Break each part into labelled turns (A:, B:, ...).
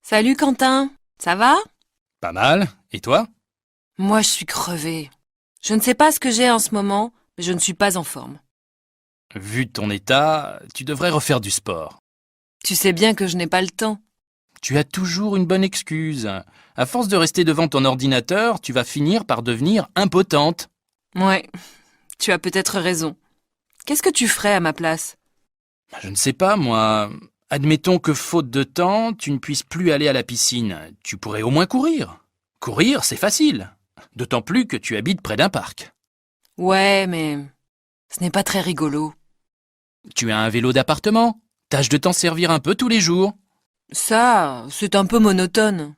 A: Salut Quentin, ça va?
B: Pas mal. Et toi?
A: Moi je suis crevée. Je ne sais pas ce que j'ai en ce moment, mais je ne suis pas en forme.
B: Vu ton état, tu devrais refaire du sport.
A: Tu sais bien que je n'ai pas le temps.
B: Tu as toujours une bonne excuse. À force de rester devant ton ordinateur, tu vas finir par devenir impotente.
A: Ouais, tu as peut-être raison. Qu'est-ce que tu ferais à ma place?
B: Je ne sais pas, moi. Admettons que faute de temps, tu ne puisses plus aller à la piscine. Tu pourrais au moins courir. Courir, c'est facile. D'autant plus que tu habites près d'un parc.
A: Ouais, mais ce n'est pas très rigolo.
B: Tu as un vélo d'appartement. Tâche de t'en servir un peu tous les jours.
A: Ça, c'est un peu monotone.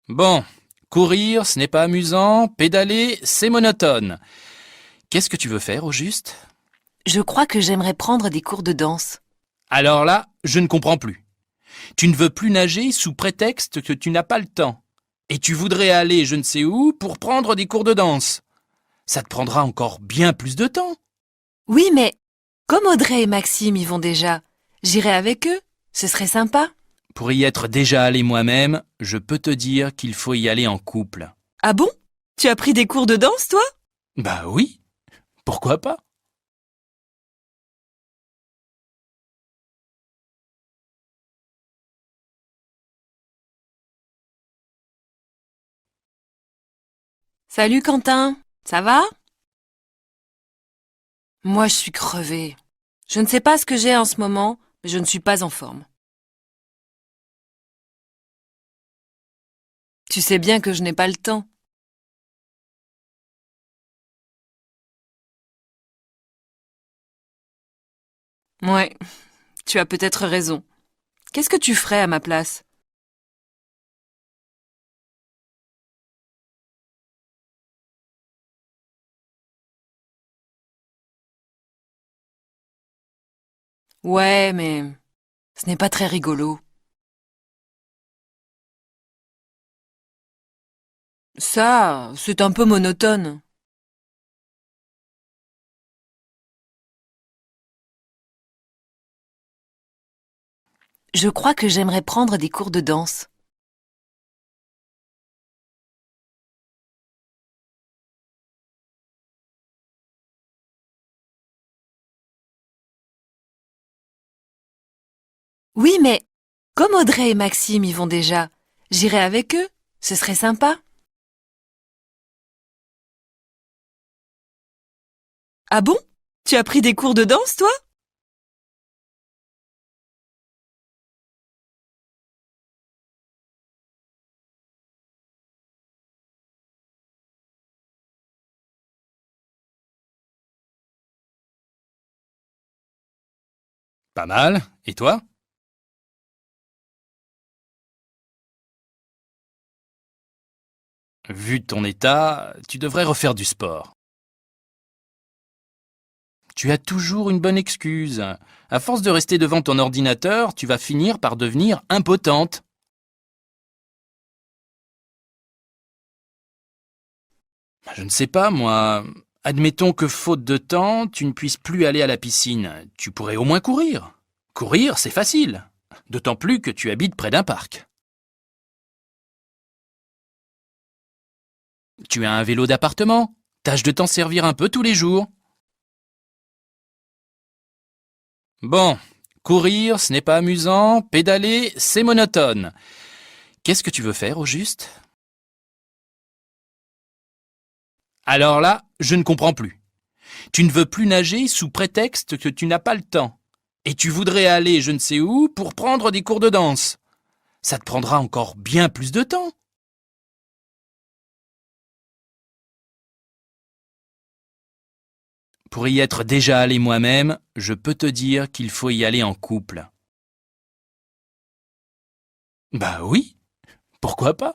B: Bon, courir, ce n'est pas amusant. Pédaler, c'est monotone. Qu'est-ce que tu veux faire au juste?
A: Je crois que j'aimerais prendre des cours de danse.
B: Alors là, je ne comprends plus. Tu ne veux plus nager sous prétexte que tu n'as pas le temps. Et tu voudrais aller je ne sais où pour prendre des cours de danse. Ça te prendra encore bien plus de temps.
A: Oui, mais comme Audrey et Maxime y vont déjà, j'irai avec eux. Ce serait sympa.
B: Pour y être déjà allé moi-même, je peux te dire qu'il faut y aller en couple.
A: Ah bon? Tu as pris des cours de danse, toi?
B: Bah oui, pourquoi pas?
A: Salut Quentin, ça va? Moi je suis crevée. Je ne sais pas ce que j'ai en ce moment, mais je ne suis pas en forme. Tu sais bien que je n'ai pas le temps. Ouais, tu as peut-être raison. Qu'est-ce que tu ferais à ma place? Ouais, mais ce n'est pas très rigolo. Ça, c'est un peu monotone. Je crois que j'aimerais prendre des cours de danse. Oui, mais comme Audrey et Maxime y vont déjà, j'irai avec eux. Ce serait sympa. Ah bon? Tu as pris des cours de danse, toi?
B: Pas mal. Et toi? Vu ton état, tu devrais refaire du sport. Tu as toujours une bonne excuse. À force de rester devant ton ordinateur, tu vas finir par devenir impotente. Je ne sais pas, moi. Admettons que faute de temps, tu ne puisses plus aller à la piscine. Tu pourrais au moins courir. Courir, c'est facile. D'autant plus que tu habites près d'un parc. Tu as un vélo d'appartement. Tâche de t'en servir un peu tous les jours. Bon, courir, ce n'est pas amusant. Pédaler, c'est monotone. Qu'est-ce que tu veux faire au juste? Alors là, je ne comprends plus. Tu ne veux plus nager sous prétexte que tu n'as pas le temps. Et tu voudrais aller je ne sais où pour prendre des cours de danse. Ça te prendra encore bien plus de temps. Pour y être déjà allé moi-même, je peux te dire qu'il faut y aller en couple. Bah oui, pourquoi pas?